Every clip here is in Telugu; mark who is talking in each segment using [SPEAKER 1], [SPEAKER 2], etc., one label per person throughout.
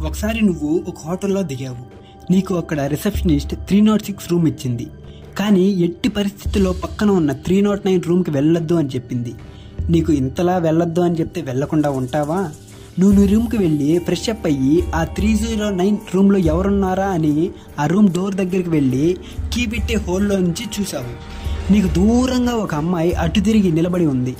[SPEAKER 1] ఒకసారి నువ్వు ఒక హోటల్లో దిగావు. నీకు అక్కడ రిసెప్షనిస్ట్ 306 రూమ్ ఇచ్చింది. కానీ ఎట్టి పరిస్థితుల్లో పక్కన ఉన్న 309 రూమ్కి వెళ్ళొద్దు అని చెప్పింది. నీకు ఇంతలా వెళ్ళొద్దు అని చెప్తే వెళ్లకుండా ఉంటావా? నువ్వు నీ రూమ్కి వెళ్ళి ఫ్రెష్ అప్ అయ్యి ఆ 309 రూమ్లో ఎవరున్నారా అని ఆ రూమ్ డోర్ దగ్గరికి వెళ్ళి కీ పెట్టే హోల్లో నుంచి చూసావు. నీకు దూరంగా ఒక అమ్మాయి అటు తిరిగి నిలబడి ఉంది.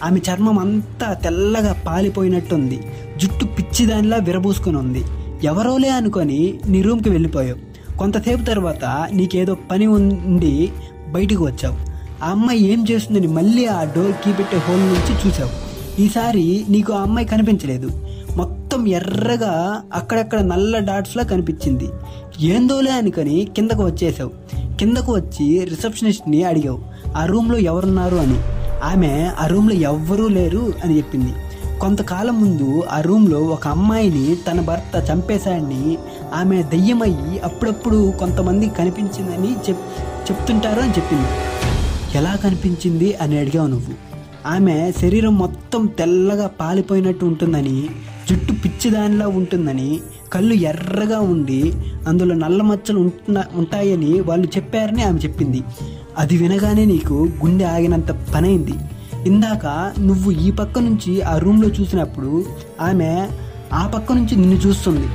[SPEAKER 1] ఆమె చర్మం అంతా తెల్లగా పాలిపోయినట్టుంది. జుట్టు పిచ్చిదానిలా విరబూసుకొని ఉంది. ఎవరోలే అనుకొని నీ రూమ్కి వెళ్ళిపోయావు. కొంతసేపు తర్వాత నీకేదో పని ఉండి బయటకు వచ్చావు. ఆ అమ్మాయి ఏం చేస్తుందని మళ్ళీ ఆ డోర్ కీ పెట్టే హోల్ నుంచి చూసావు. ఈసారి నీకు ఆ అమ్మాయి కనిపించలేదు. మొత్తం ఎర్రగా అక్కడక్కడ నల్ల డాట్స్లా కనిపించింది. ఏందోలే అనుకొని కిందకు వచ్చేసావు. కిందకు వచ్చి రిసెప్షనిస్ట్ని అడిగావు ఆ రూమ్లో ఎవరున్నారు అని. ఆమె ఆ రూమ్లో ఎవ్వరూ లేరు అని చెప్పింది. కొంతకాలం ముందు ఆ రూమ్లో ఒక అమ్మాయిని తన భర్త చంపేశాడని, ఆమె దయ్యమయ్యి అప్పుడప్పుడు కొంతమంది కనిపించిందని చెప్తుంటారు అని చెప్పింది. ఎలా కనిపించింది అని అడిగావు నువ్వు. ఆమె శరీరం మొత్తం తెల్లగా పాలిపోయినట్టు ఉంటుందని, జుట్టు పిచ్చిదానిలా ఉంటుందని, కళ్ళు ఎర్రగా ఉండి అందులో నల్ల మచ్చలు ఉంటాయని వాళ్ళు చెప్పారని ఆమె చెప్పింది. అది వినగానే నీకు గుండె ఆగినంత పనైంది. ఇందాక నువ్వు ఈ పక్క నుంచి ఆ రూమ్లో చూసినప్పుడు ఆమె ఆ పక్క నుంచి నిన్ను చూస్తుంది.